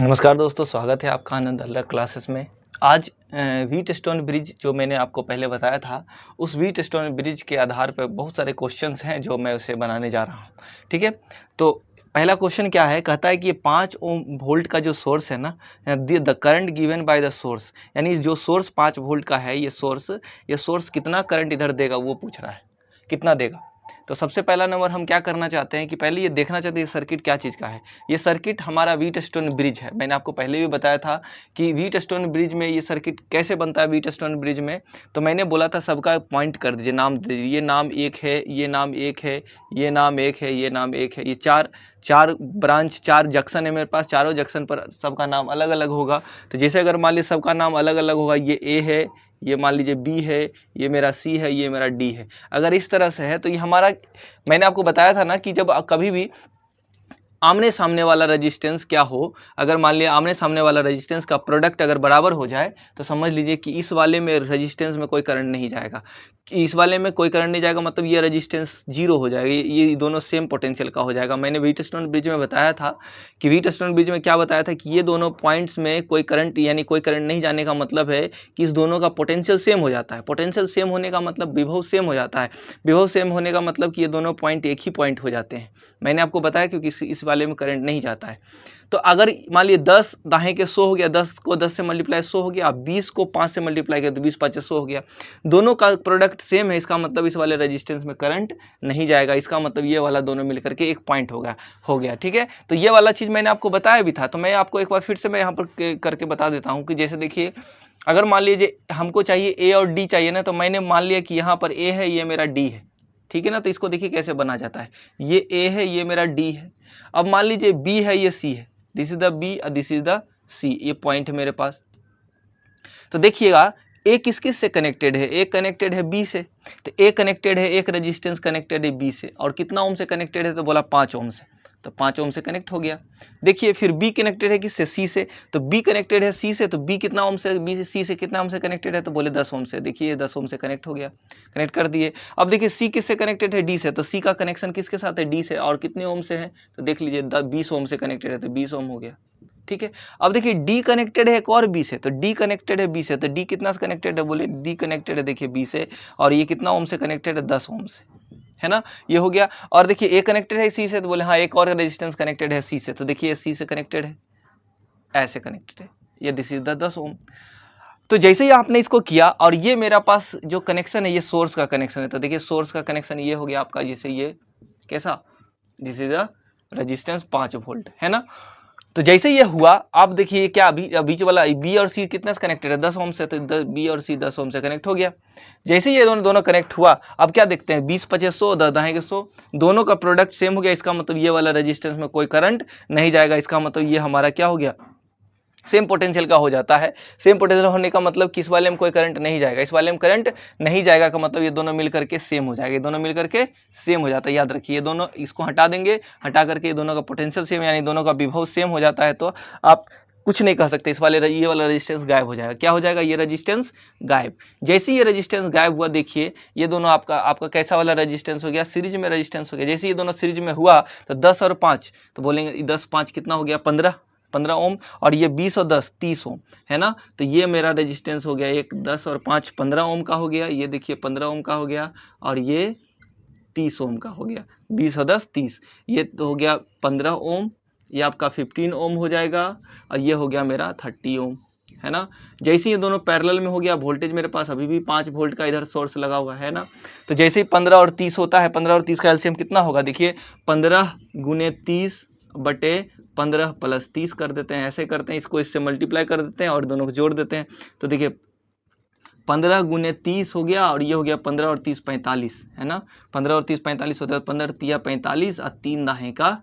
नमस्कार दोस्तों, स्वागत है आपका आनंद अलग क्लासेस में। आज व्हीटस्टोन ब्रिज जो मैंने आपको पहले बताया था, उस व्हीटस्टोन ब्रिज के आधार पर बहुत सारे क्वेश्चंस हैं जो मैं उसे बनाने जा रहा हूँ। ठीक है, तो पहला क्वेश्चन क्या है, कहता है कि ये 5 ओम वोल्ट का जो सोर्स है ना, the current given by the source, यानी जो सोर्स 5 वोल्ट का है, ये सोर्स कितना करंट इधर देगा वो पूछ रहा है, कितना देगा। तो सबसे पहला नंबर हम क्या करना चाहते हैं कि पहले ये देखना चाहते हैं ये सर्किट क्या चीज़ का है। ये सर्किट हमारा व्हीटस्टोन ब्रिज है। मैंने आपको पहले भी बताया था कि व्हीटस्टोन ब्रिज में ये सर्किट कैसे बनता है। व्हीटस्टोन ब्रिज में तो मैंने बोला था सबका पॉइंट कर दीजिए, नाम दे दीजिए। ये नाम एक है, ये नाम एक है, ये नाम एक है, ये नाम एक है। ये चार ब्रांच, 4 जंक्शन है मेरे पास। चारों जंक्शन पर सबका नाम अलग अलग होगा। तो जैसे अगर मान लीजिए सबका नाम अलग अलग होगा, ये ए है, ये मान लीजिए बी है, ये मेरा सी है, ये मेरा डी है। अगर इस तरह से है तो ये हमारा, मैंने आपको बताया था ना कि जब कभी भी आमने सामने वाला रेजिस्टेंस क्या हो, अगर मान लिया आमने सामने वाला रेजिस्टेंस का प्रोडक्ट अगर बराबर हो जाए तो समझ लीजिए कि इस वाले में रेजिस्टेंस में कोई करंट नहीं जाएगा। कि इस वाले में कोई करंट नहीं जाएगा मतलब ये रेजिस्टेंस जीरो हो जाएगा, ये दोनों सेम पोटेंशियल का हो जाएगा। मैंने व्हीटस्टोन ब्रिज में बताया था कि व्हीटस्टोन ब्रिज में क्या बताया था कि ये दोनों पॉइंट्स में कोई करंट, यानी कोई करंट नहीं जाने का मतलब है कि इस दोनों का पोटेंशियल सेम हो जाता है। पोटेंशियल सेम होने का मतलब विभव सेम हो जाता है। विभव सेम होने का मतलब कि ये दोनों पॉइंट एक ही पॉइंट हो जाते हैं। मैंने आपको बताया क्योंकि इस वाले में करंट नहीं जाता है। तो अगर मान लिए 10 दाहें के 100 हो गया, 10 को 10 से मल्टीप्लाई 100 हो गया, 20 को 5 से मल्टीप्लाई किया तो 20 5 100 हो गया। दोनों का प्रोडक्ट सेम है, इसका मतलब इस वाले रेजिस्टेंस में करंट नहीं जाएगा। इसका मतलब ये वाला दोनों मिलकर के एक पॉइंट हो गया। ठीक है, तो ये वाला चीज़ मैंने आपको बताया भी था। तो मैं आपको एक बार फिर से मैं यहाँ पर करके बता देता हूँ कि जैसे देखिए, अगर मान लीजिए हमको चाहिए ए और डी चाहिए ना, तो मैंने मान लिया कि यहाँ पर ए है, ये मेरा डी है। ठीक है ना, तो इसको देखिए कैसे बना जाता है। ये ए है, ये मेरा डी है। अब मान लीजिए बी है, ये सी है। दिस इज द बी और दिस इज द सी, ये पॉइंट है मेरे पास। तो देखिएगा ए किस किस से कनेक्टेड है, ए कनेक्टेड है बी से। तो ए कनेक्टेड है, एक रेजिस्टेंस कनेक्टेड है बी से, और कितना ओम से कनेक्टेड है तो बोला 5 ओम से। तो 5 ओम से कनेक्ट हो गया। देखिए फिर बी कनेक्टेड है किससे, सी से। तो बी कनेक्टेड है सी से, तो बी कितना ओम से, बी से सी से कितना ओम से कनेक्टेड है तो बोले 10 ओम से। देखिए 10 ओम से कनेक्ट हो गया, कनेक्ट कर दिए। अब देखिए सी किससे कनेक्टेड है, डी से। तो सी का कनेक्शन किसके साथ है, डी से, और कितने ओम से है तो देख लीजिए 20 ओम से कनेक्टेड है, तो 20 ओम हो गया। ठीक है, अब देखिए डी कनेक्टेड है एक और बी से। तो डी कनेक्टेड है बी से, तो डी कितना से कनेक्टेड है, बोले डी कनेक्टेड है देखिए बी से, और ये कितना ओम से कनेक्टेड है, 10 ओम से, है ना, ये हो गया। और देखिए ए कनेक्टेड है सी से, तो बोले हाँ एक और रेजिस्टेंस कनेक्टेड है सी से। तो देखिए सी से कनेक्टेड है, ऐसे कनेक्टेड है, ये दिस इज द 10 ओम। तो जैसे ही आपने इसको किया और ये मेरा पास जो कनेक्शन है ये सोर्स का कनेक्शन है। तो देखिए सोर्स का कनेक्शन ये हो गया आपका, जैसे ये कैसा, this is the resistance 5 volt, है ना। तो जैसे ये हुआ, आप देखिए क्या बीच वाला बी और सी कितना से कनेक्टेड है, 10 ओम से। तो बी और सी 10 ओम से कनेक्ट हो गया। जैसे ये दोनों कनेक्ट हुआ, अब क्या देखते हैं, 20 5 100, 10 दाहें के 100, दोनों का प्रोडक्ट सेम हो गया। इसका मतलब ये वाला रेजिस्टेंस में कोई करंट नहीं जाएगा। इसका मतलब ये हमारा क्या हो गया, सेम पोटेंशियल का हो जाता है। सेम पोटेंशियल होने का मतलब कि इस वाले में कोई करंट नहीं जाएगा, इस वाले में करंट नहीं जाएगा का मतलब ये दोनों मिलकर के सेम हो जाएगा। ये दोनों मिलकर के सेम हो जाता है, याद रखिए। ये दोनों, इसको हटा देंगे, हटा करके ये दोनों का पोटेंशियल सेम, यानी दोनों का विभव सेम हो जाता है। तो आप कुछ नहीं कह सकते, इस वाले ये वाला रेजिस्टेंस गायब हो जाएगा। क्या हो जाएगा, ये रेजिस्टेंस गायब। जैसे ही ये रेजिस्टेंस गायब हुआ, देखिए ये दोनों आपका कैसा वाला रेजिस्टेंस हो गया, सीरीज में रेजिस्टेंस हो गया। जैसे ये दोनों सीरीज में हुआ तो 10 और 5, तो बोलेंगे 10 5 कितना हो गया, 15 ओम, और ये 20 और 10 30 ओम, है ना। तो ये मेरा रेजिस्टेंस हो गया, एक 10 और 5 15 ओम का हो गया। ये देखिए 15 ओम का हो गया, और ये 30 ओम का हो गया। 20 और 10 30, ये तो हो गया 15 ओम, ये आपका 15 ओम हो जाएगा, और ये हो गया मेरा 30 ओम, है ना। जैसे ये दोनों पैरेलल में हो गया, वोल्टेज मेरे पास अभी भी 5 वोल्ट का इधर सोर्स लगा हुआ है ना। तो जैसे ही 15 और 30 होता है, 15 और 30 का एलसीएम कितना होगा, देखिए 15 गुने 30 बटे 15 प्लस 30 कर देते हैं। ऐसे करते हैं, इसको इससे मल्टीप्लाई कर देते हैं और दोनों को जोड़ देते हैं। तो देखिए 15 गुने 30 हो गया, और ये हो गया 15 और 30 45, है ना। 15 और 30 45 होता है, 15 तिया 45 और 3 दाहें का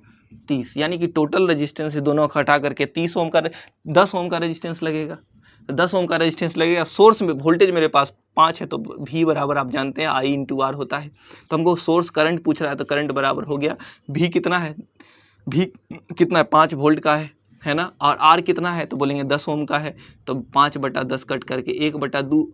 30, यानी कि टोटल रेजिस्टेंस दोनों को हटा करके 30 ओम का 10 ओम का रेजिस्टेंस लगेगा। तो 10 ओम का रेजिस्टेंस लगेगा। सोर्स में वोल्टेज मेरे पास 5 है, तो V बराबर आप जानते हैं I इंटू R होता है। तो हमको सोर्स करंट पूछ रहा है, तो करंट बराबर हो गया, V कितना है, V कितना है, 5 वोल्ट का है ना। और R कितना है तो बोलेंगे 10 ओम का है। तो 5/10 कट करके 1/2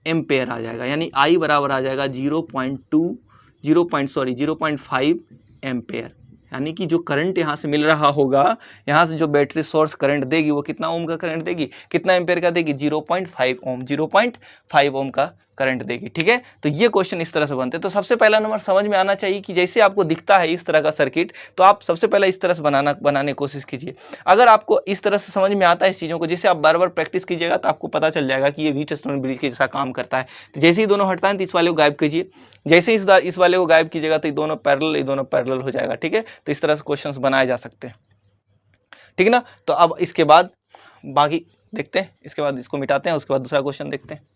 एम्पेयर आ जाएगा, यानी I बराबर आ जाएगा 0.5 एम्पेयर, यानी कि जो करंट यहाँ से मिल रहा होगा, यहाँ से जो बैटरी सोर्स करंट देगी वो कितना ओम का करंट देगी, कितना एम्पेयर का देगी, 0.5 ओम, 0.5 ओम का करंट देगी। ठीक है, तो ये क्वेश्चन इस तरह से बनते हैं। तो सबसे पहला नंबर समझ में आना चाहिए कि जैसे आपको दिखता है इस तरह का सर्किट, तो आप सबसे पहले इस तरह से बनाने की कोशिश कीजिए। अगर आपको इस तरह से समझ में आता है इस चीज़ों को, जैसे आप बार बार प्रैक्टिस कीजिएगा तो आपको पता चल जाएगा कि ये व्हीटस्टोन ब्रिज के जैसा काम करता है। तो जैसे ही दोनों हटता है तो इस वाले को गायब कीजिए, जैसे ही इस वाले को गायब कीजिएगा तो ये दोनों पैरेलल हो जाएगा। ठीक है, तो इस तरह से क्वेश्चंस बनाए जा सकते हैं। ठीक है ना, तो अब इसके बाद बाकी देखते हैं, इसके बाद इसको मिटाते हैं, उसके बाद दूसरा क्वेश्चन देखते हैं।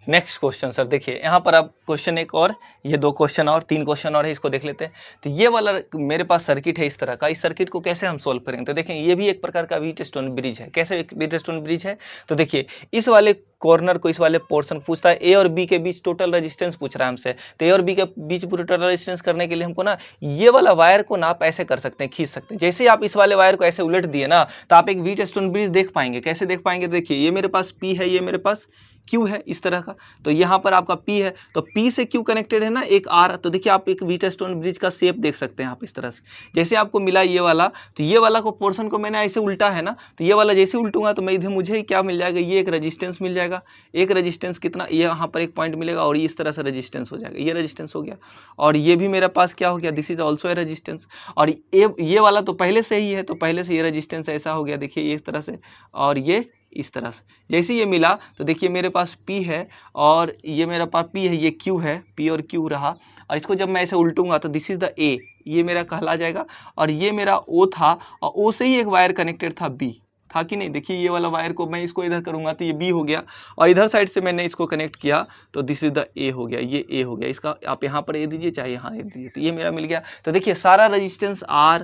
नेक्स्ट क्वेश्चन सर, देखिए यहाँ पर अब क्वेश्चन एक और, ये 2 क्वेश्चन और 3 क्वेश्चन और है, इसको देख लेते हैं। तो ये वाला मेरे पास सर्किट है इस तरह का, इस सर्किट को कैसे हम सोल्व करेंगे। तो देखें ये भी एक प्रकार का व्हीटस्टोन ब्रिज है। कैसे एक व्हीटस्टोन ब्रिज है, तो देखिए इस वाले कॉर्नर को, इस वाले पोर्शन पूछता है ए और बी के बीच टोटल रेजिस्टेंस पूछ रहा है हमसे। तो ए और बी के बीच टोटल रेजिस्टेंस करने के लिए हमको ना ये वाला वायर को ना आप ऐसे कर सकते हैं, खींच सकते हैं। जैसे ही आप इस वाले वायर को ऐसे उलट दिए ना, तो आप एक व्हीटस्टोन ब्रिज देख पाएंगे। कैसे देख पाएंगे, तो देखिए ये मेरे पास पी है, ये मेरे पास क्यू है इस तरह का। तो यहाँ पर आपका पी है, तो पी से क्यू कनेक्टेड है ना एक आर। तो देखिए आप एक व्हीटस्टोन ब्रिज का शेप देख सकते हैं आप इस तरह से। जैसे आपको मिला ये वाला, तो ये वाला को पोर्शन को मैंने ऐसे उल्टा है ना, तो ये वाला जैसे उल्टूंगा तो मैं इधर मुझे क्या मिल जाएगा, ये एक रेजिस्टेंस मिल जाएगा। एक रेजिस्टेंस कितना, ये यहाँ पर एक पॉइंट मिलेगा और इस तरह से रेजिस्टेंस हो जाएगा, ये रेजिस्टेंस हो गया। और ये भी मेरे पास क्या हो गया, this is also a resistance. और ये वाला तो पहले से ही है, तो पहले से ये रेजिस्टेंस ऐसा हो गया, देखिए इस तरह से, और ये इस तरह से। जैसे ये मिला तो देखिए मेरे पास P है और ये मेरा पास P है, ये Q है, P और Q रहा। और इसको जब मैं ऐसे उल्टूंगा तो दिस इज द A, ये मेरा कहला जाएगा। और ये मेरा O था, और O से ही एक वायर कनेक्टेड था B, था कि नहीं। देखिए ये वाला वायर को मैं इसको इधर करूंगा तो ये B हो गया, और इधर साइड से मैंने इसको कनेक्ट किया तो दिस इज द A हो गया, ये A हो गया। इसका आप यहाँ पर A दीजिए, चाहे यहाँ A दीजिए, तो ये मेरा मिल गया। तो देखिए सारा रजिस्टेंस R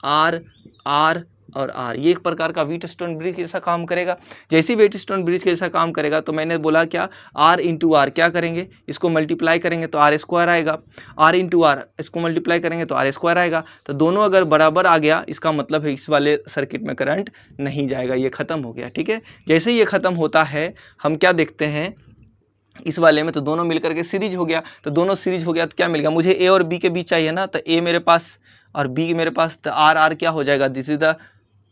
R R और R, ये एक प्रकार का व्हीटस्टोन ब्रिज जैसा काम करेगा। जैसे ही व्हीटस्टोन ब्रिज के जैसा काम करेगा, तो मैंने बोला क्या, R इंटू आर क्या करेंगे, इसको मल्टीप्लाई करेंगे तो R स्क्वायर आएगा, R इंटू आर इसको मल्टीप्लाई करेंगे तो R स्क्वायर आएगा। तो दोनों अगर बराबर आ गया, इसका मतलब है इस वाले सर्किट में करंट नहीं जाएगा, ये खत्म हो गया। ठीक है, जैसे ही ये खत्म होता है हम क्या देखते हैं इस वाले में, तो दोनों मिलकर के सीरीज हो गया। तो दोनों सीरीज हो गया तो क्या मिल गया मुझे, ए और बी के बीच चाहिए ना, तो ए मेरे पास और बी मेरे पास, तो आर आर क्या हो जाएगा, this is the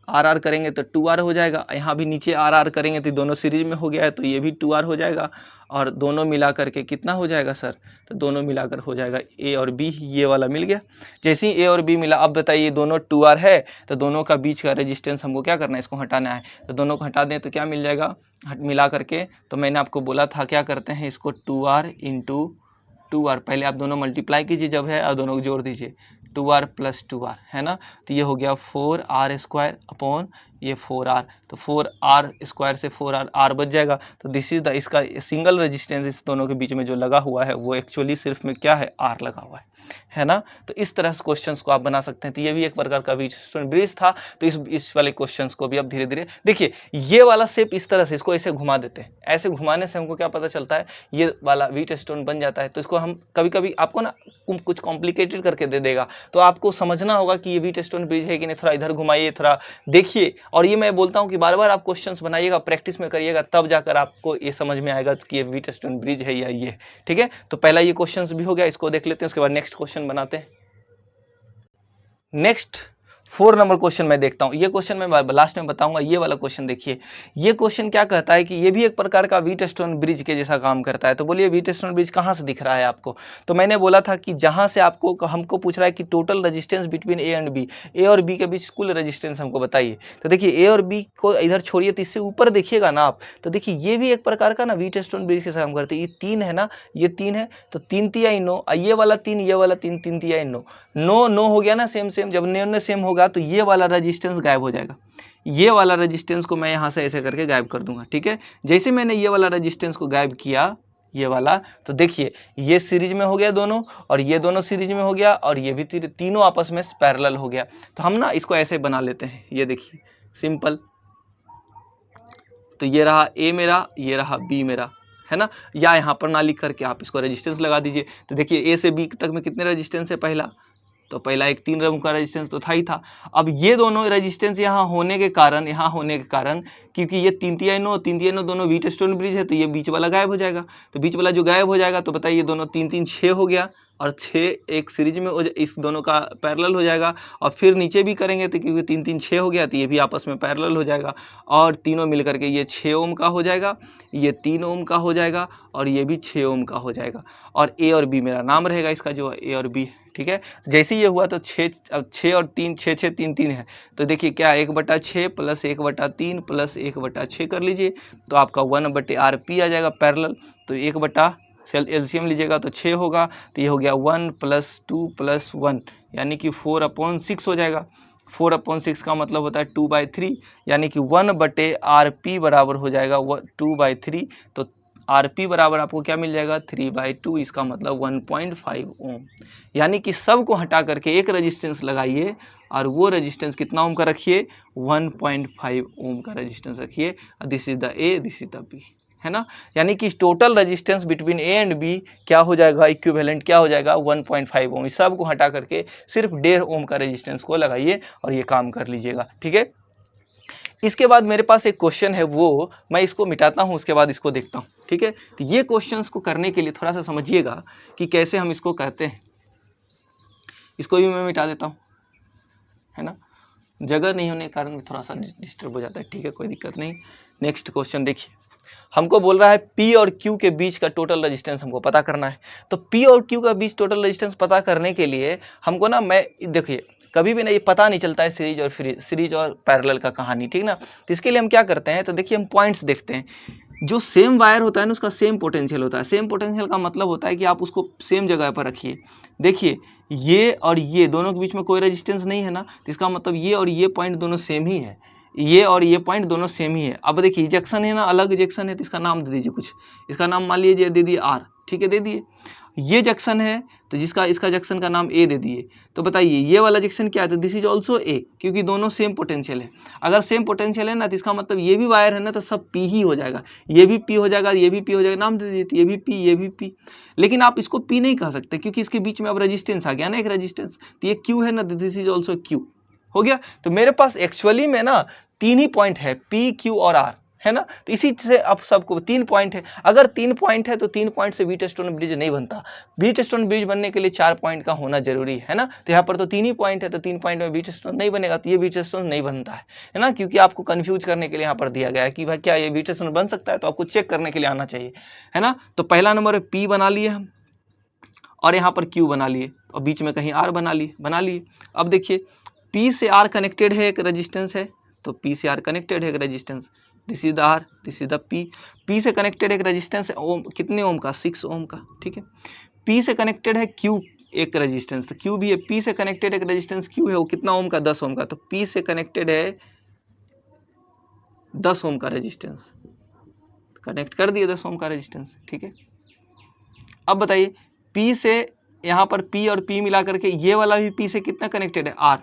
R R करेंगे तो 2R हो जाएगा। यहाँ भी नीचे आर आर करेंगे तो दोनों सीरीज में हो गया है, तो ये भी 2R हो जाएगा। और दोनों मिला करके कितना हो जाएगा सर, तो दोनों मिलाकर हो जाएगा A और B, ये वाला मिल गया। जैसे ही A और B मिला, अब बताइए दोनों 2R है, तो दोनों का बीच का रेजिस्टेंस हमको क्या करना है, इसको हटाना है। तो दोनों को हटा दें तो क्या मिल जाएगा, मिला करके। तो मैंने आपको बोला था क्या करते हैं इसको, 2R इंटू 2R, पहले आप दोनों मल्टीप्लाई कीजिए जब है, और दोनों को जोड़ दीजिए, 2R प्लस 2R है ना। तो ये हो गया 4R स्क्वायर अपॉन ये 4R, तो 4R स्क्वायर से 4R, R बच जाएगा। तो दिस इज द, इसका सिंगल रेजिस्टेंस इस दोनों के बीच में जो लगा हुआ है वो एक्चुअली सिर्फ में क्या है, R लगा हुआ है ना। तो इस तरह से क्वेश्चंस को आप बना सकते हैं। तो ये भी एक प्रकार का व्हीटस्टोन ब्रिज था। तो इस वाले क्वेश्चंस को भी अब धीरे धीरे देखिए, ये वाला शेप इस तरह से, इसको ऐसे घुमा देते हैं, ऐसे घुमाने से हमको क्या पता चलता है, ये वाला व्हीटस्टोन बन जाता है। तो इसको हम कभी कभी आपको ना कुछ कॉम्प्लिकेटेड करके दे देगा, तो आपको समझना होगा कि ये व्हीटस्टोन ब्रिज है कि नहीं, थोड़ा इधर घुमाइए, थोड़ा देखिए। और ये मैं बोलता हूँ कि बार बार आप क्वेश्चंस बनाइएगा, प्रैक्टिस में करिएगा, तब जाकर आपको ये समझ में आएगा कि ये व्हीटस्टोन ब्रिज है या ये। ठीक है, तो पहला ये क्वेश्चंस भी हो गया, इसको देख लेते हैं, उसके बाद नेक्स्ट क्वेश्चन बनाते हैं। नेक्स्ट 4 नंबर क्वेश्चन मैं देखता हूँ, ये क्वेश्चन मैं लास्ट में बताऊंगा। ये वाला क्वेश्चन देखिए, ये क्वेश्चन क्या कहता है कि ये भी एक प्रकार का व्हीटस्टोन ब्रिज के जैसा काम करता है। तो बोलिए व्हीटस्टोन ब्रिज कहाँ से दिख रहा है आपको, तो मैंने बोला था कि जहाँ से आपको हमको पूछ रहा है कि total resistance between A and B, A और बी के बीच कुल रेजिस्टेंस हमको बताइए। तो देखिए ए और बी को इधर छोड़िए, तो इससे ऊपर देखिएगा ना आप, तो देखिए ये भी एक प्रकार का ना व्हीटस्टोन ब्रिज के साथ काम करते हैं। ये 3 है ना, ये 3 है, तो 3 तिहाई 9, ये वाला 3, ये वाला 3, 3 तिहाई 9, 9 9 हो गया ना, सेम सेम। जब 9 सेम होगा तो ये वाला रेजिस्टेंस गायब हो जाएगा। ये वाला रेजिस्टेंस को मैं यहाँ से ऐसे करके गायब कर दूंगा। ठीक है, जैसे मैंने ये वाला रेजिस्टेंस को गायब किया, ये वाला, तो देखिए ये सीरीज में हो गया दोनों, और ये दोनों सीरीज में हो गया, और ये भी तीनों आपस में पैरेलल हो गया। तो हम ना इसको ऐसे बना लेते हैं, ये देखिए सिंपल। तो ये रहा A मेरा, ये रहा B मेरा, है ना। या यहाँ पर ना लिख करके आप इसको रेजिस्टेंस लगा दीजिए। तो देखिए A से B तक में कितने रेजिस्टेंस है, पहला तो पहला एक 3 ओम का रेजिस्टेंस तो था ही था। अब ये दोनों रेजिस्टेंस यहाँ होने के कारण, क्योंकि ये 3 तिहाई 9 दोनों व्हीटस्टोन ब्रिज है, तो ये बीच वाला गायब हो जाएगा। तो बीच वाला जो गायब हो जाएगा, तो बताइए दोनों 3 3 6 हो गया, और 6 एक सीरीज में इस दोनों का पैरेलल हो जाएगा, और फिर नीचे भी करेंगे तो क्योंकि 3 3 6 हो गया तो ये भी आपस में पैरेलल हो जाएगा, और तीनों मिल करके ये 6 ओम का हो जाएगा, ये 3 ओम का हो जाएगा, और ये भी 6 ओम का हो जाएगा, और ए और बी मेरा नाम रहेगा इसका जो ए और बी। ठीक है, जैसे ये हुआ तो 6 अब 6 और 3 6 6 3 3 है, तो देखिए क्या 1/6 प्लस 1/3 प्लस 1/6 कर लीजिए, तो आपका 1/RP आ जाएगा पैरेलल। तो 1 एलसीएम लीजिएगा तो 6 होगा, तो ये हो गया 1 + 2 + 1 यानी कि 4/6 हो जाएगा। 4/6 का मतलब होता है 2/3, यानी कि 1/RP बराबर हो जाएगा 2/3। तो RP बराबर आपको क्या मिल जाएगा 3/2, इसका मतलब 1.5 ओम। यानी कि सब को हटा करके एक रेजिस्टेंस लगाइए, और वो रेजिस्टेंस कितना ओम का रखिए 1.5 ओम का रेजिस्टेंस रखिए। This is the A, this is the B, है ना। यानी कि total resistance between A and B क्या हो जाएगा, इक्विवेलेंट क्या हो जाएगा 1.5 ओम। इस सब को हटा करके सिर्फ 1.5 ओम का रेजिस्टेंस को लगाइए और ये काम कर लीजिएगा। ठीक है, इसके बाद मेरे पास एक क्वेश्चन है, वो मैं इसको मिटाता हूँ, उसके बाद इसको देखता हूँ। ठीक है, तो ये क्वेश्चंस को करने के लिए थोड़ा सा समझिएगा कि कैसे हम इसको कहते हैं। इसको भी मैं मिटा देता हूँ, है ना, जगह नहीं होने के कारण थोड़ा सा डिस्टर्ब हो जाता है। ठीक है, कोई दिक्कत नहीं। नेक्स्ट क्वेश्चन देखिए, हमको बोल रहा है P और Q के बीच का टोटल रेजिस्टेंस हमको पता करना है। तो P और Q का बीच टोटल रेजिस्टेंस पता करने के लिए हमको ना, मैं देखिए कभी भी ना ये पता नहीं चलता है सीरीज और पैरेलल का कहानी, ठीक ना। तो इसके लिए हम क्या करते हैं, तो देखिए हम पॉइंट्स देखते हैं। जो सेम वायर होता है ना उसका सेम पोटेंशियल होता है। सेम पोटेंशियल का मतलब होता है कि आप उसको सेम जगह पर रखिए। देखिए ये और ये दोनों के बीच में कोई रेजिस्टेंस नहीं है ना, तो इसका मतलब ये और ये पॉइंट दोनों सेम ही है, ये और ये पॉइंट दोनों सेम ही है। अब देखिए जंक्शन है ना, अलग जंक्शन है, तो इसका नाम दे दीजिए कुछ, इसका नाम मान लीजिए दे दिए आर। ठीक है, दे दिए। ये जंक्शन है तो इसका जंक्शन का नाम ए दे दिए। तो बताइए ये वाला जंक्शन क्या है, दिस इज ऑल्सो ए, क्योंकि दोनों सेम पोटेंशियल है। अगर सेम पोटेंशियल है ना, तो इसका मतलब ये भी वायर है ना, तो सब पी ही हो जाएगा, ये भी पी हो जाएगा, ये भी पी हो जाएगा, नाम दे दीजिए, ये भी पी, ये भी पी। लेकिन आप इसको पी नहीं कह सकते, क्योंकि इसके बीच में अब रेजिस्टेंस आ गया ना, एक रेजिस्टेंस, तो ये क्यू है ना, दिस इज ऑल्सो क्यू हो गया। तो मेरे पास एक्चुअली में ना 3 ही पॉइंट है, पी, क्यू और आर, है ना। तो इसी से अब सबको 3 पॉइंट है। अगर 3 पॉइंट है तो 3 पॉइंट से व्हीटस्टोन ब्रिज नहीं बनता। व्हीटस्टोन ब्रिज बनने के लिए 4 पॉइंट का होना जरूरी है ना। तो यहाँ पर तो 3 ही पॉइंट है, तो 3 पॉइंट में व्हीटस्टोन नहीं बनेगा, तो ये व्हीटस्टोन नहीं बनता है ना, क्योंकि आपको कंफ्यूज करने के लिए यहाँ पर दिया गया है कि भाई क्या ये व्हीटस्टोन बन सकता है, तो आपको चेक करने के लिए आना चाहिए, है ना। तो पहला नंबर पी बना लिए हम, और यहाँ पर क्यू बना लिए, और बीच में कहीं आर बना लिए। अब देखिए P से R कनेक्टेड है, एक रेजिस्टेंस है, तो P से R कनेक्टेड है एक resistance, this is the R, this is the P। P से कनेक्टेड एक रेजिस्टेंस है ओम, कितने ओम का 6 ओम का। ठीक है, P से कनेक्टेड है Q एक रेजिस्टेंस, तो Q भी है। P से कनेक्टेड एक रेजिस्टेंस Q है, वो कितना ओम का 10 ओम का, तो P से कनेक्टेड है 10 ओम का रेजिस्टेंस, कनेक्ट कर दिए 10 ओम का रेजिस्टेंस। ठीक है, अब बताइए P से यहाँ पर P और P मिला करके ये वाला भी P से कितना कनेक्टेड है, R।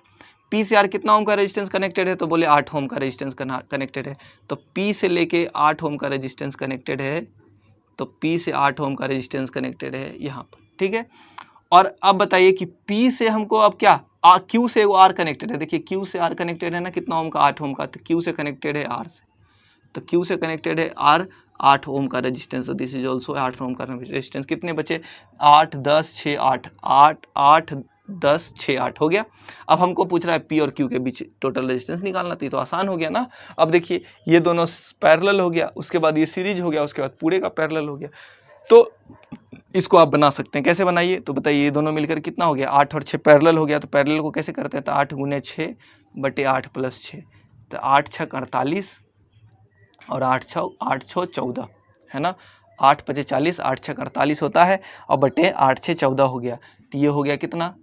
P से R कितना ओम का रेजिस्टेंस कनेक्टेड है, तो बोले 8 ओम का रेजिस्टेंस कनेक्टेड है। तो P से लेके 8 ओम का रेजिस्टेंस कनेक्टेड है, तो P से 8 ओम का रेजिस्टेंस कनेक्टेड है यहाँ पर। ठीक है, और अब बताइए कि P से हमको अब क्या, Q से वो R कनेक्टेड है। देखिए Q से R कनेक्टेड है ना, कितना ओम का 8 ओम का, तो Q से कनेक्टेड है R से, तो Q से कनेक्टेड है R, 8 ओम का रेजिस्टेंस, दिस इज ऑल्सो 8 ओम का रेजिस्टेंस। कितने बचे, 8 10 6 8, 8 8 10 6 8 हो गया। अब हमको पूछ रहा है P और Q के बीच टोटल रेजिस्टेंस निकालना, तो ये तो आसान हो गया ना। अब देखिए ये दोनों पैरेलल हो गया, उसके बाद ये सीरीज हो गया, उसके बाद पूरे का पैरेलल हो गया। तो इसको आप बना सकते हैं, कैसे बनाइए, तो बताइए ये दोनों मिलकर कितना हो गया, 8 और 6 पैरेलल हो गया। तो पैरेलल को कैसे करते हैं, तो 8 × 6 / 8 + 6, तो 8 6 48 और 8 6 14, है ना। 8 5 40, 8 6 48 होता है, और बटे 8 6 14 हो गया। तो ये हो गया कितना,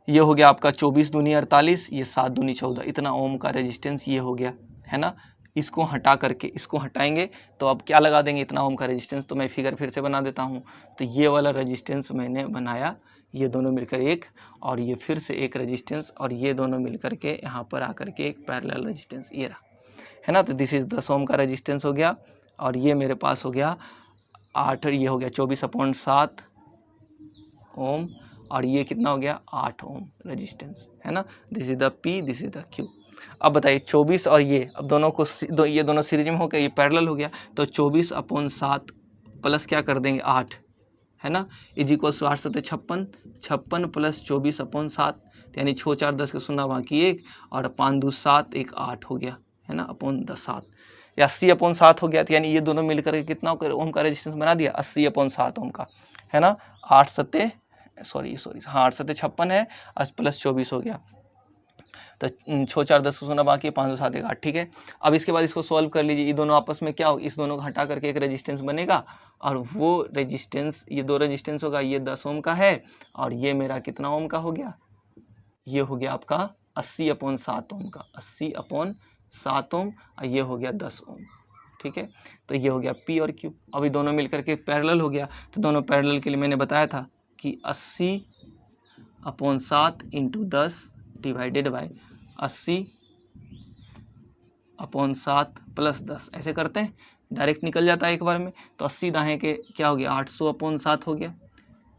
ये हो गया आपका 24 दूनी 48, ये 7 दूनी 14, इतना ओम का रेजिस्टेंस ये हो गया, है ना। इसको हटा करके इसको हटाएंगे तो अब क्या लगा देंगे, इतना ओम का रेजिस्टेंस। तो मैं फिगर फिर से बना देता हूँ। तो ये वाला रेजिस्टेंस मैंने बनाया, ये दोनों मिलकर एक, और ये फिर से एक रेजिस्टेंस, और ये दोनों मिलकर के यहाँ पर आकर के एक पैरेलल रेजिस्टेंस ये रहा, है ना। तो दिस इज 10 ओम का रेजिस्टेंस हो गया, और ये मेरे पास हो गया 8, ये हो गया 24/7 ओम, और ये कितना हो गया 8 ओम रेजिस्टेंस, है ना। This is the P, this is the Q। अब बताइए 24 और ये, अब दोनों को ये दोनों सीरीज में हो गया, ये पैरेलल हो गया, तो 24/7 प्लस क्या कर देंगे 8, है ना, इज इक्वल टू 8 सत्ते 56, 56 प्लस 24/7, यानी 6 4 10 के शून्य बाकी 1 और 5 2 7 1 8 हो गया, है ना, अपॉन 7 या 80/7 हो गया। तो यानी ये दोनों मिलकर के कितना ओम का रेजिस्टेंस बना दिया, 80/7 ओम का, है ना। 8 सत्ते हाँ 8 सत्ते 56 है, प्लस 24 हो गया, तो 6 4 10 को शून्य बाकी 5 2 7 1 8, ठीक है। अब इसके बाद इसको सॉल्व कर लीजिए, ये दोनों आपस में क्या हो, इस दोनों को हटा करके एक रेजिस्टेंस बनेगा और वो रेजिस्टेंस, ये 2 रेजिस्टेंस होगा, ये 10 ओम का है और ये मेरा कितना ओम का हो गया, ये हो गया आपका 80/7 ओम का, 80/7 ओम और ये हो गया 10 ओम, ठीक है। तो ये हो गया P और Q। अभी दोनों मिलकर के पैरेलल हो गया, तो दोनों पैरेलल के लिए मैंने बताया था कि 80/7 इंटू 10 डिवाइडेड बाय 80/7 प्लस 10, ऐसे करते हैं, डायरेक्ट निकल जाता है एक बार में। तो 80 दाहें के क्या हो गया, 800/7 हो गया,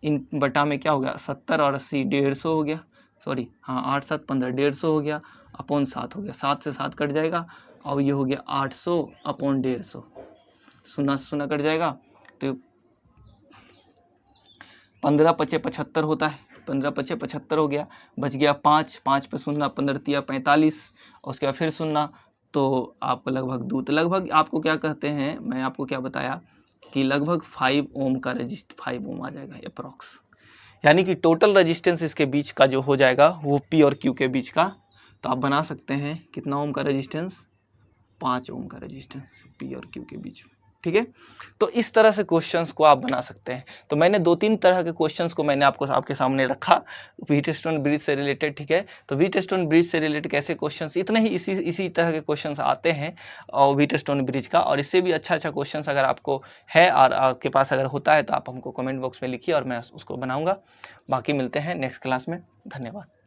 इन बटा में क्या हो गया, 70 और 80 150 हो गया, सॉरी हाँ 8 7 15 150 हो गया, अपॉन 7 हो गया, 7 से 7 कट जाएगा और ये हो गया 800/150, शून्य शून्य कट जाएगा, तो 15 पचे 75 होता है, 15 पचे 75 हो गया, बच गया 5 5 पे शून्य, 15 तिया 45 और उसके बाद फिर शून्य, तो आपको लगभग दूत लगभग आपको क्या कहते हैं, मैं आपको क्या बताया कि लगभग 5 ओम का रजिस्ट 5 ओम आ जाएगा अप्रॉक्स, यानी कि टोटल रजिस्टेंस इसके बीच का जो हो जाएगा वो P और Q के बीच का। तो आप बना सकते हैं कितना ओम का रजिस्टेंस, 5 ओम का रजिस्टेंस P और Q के बीच में, ठीक है। तो इस तरह से क्वेश्चंस को आप बना सकते हैं। तो मैंने 2-3 तरह के क्वेश्चंस को मैंने आपके सामने रखा व्हीटस्टोन ब्रिज से रिलेटेड, ठीक है। तो व्हीटस्टोन ब्रिज से रिलेटेड कैसे क्वेश्चंस, इतने ही इसी तरह के क्वेश्चंस आते हैं और व्हीटस्टोन ब्रिज का, और इससे भी अच्छा क्वेश्चंस अगर आपको है और आपके पास अगर होता है तो आप हमको कमेंट बॉक्स में लिखिए और मैं उसको बनाऊंगा। बाकी मिलते हैं नेक्स्ट क्लास में, धन्यवाद।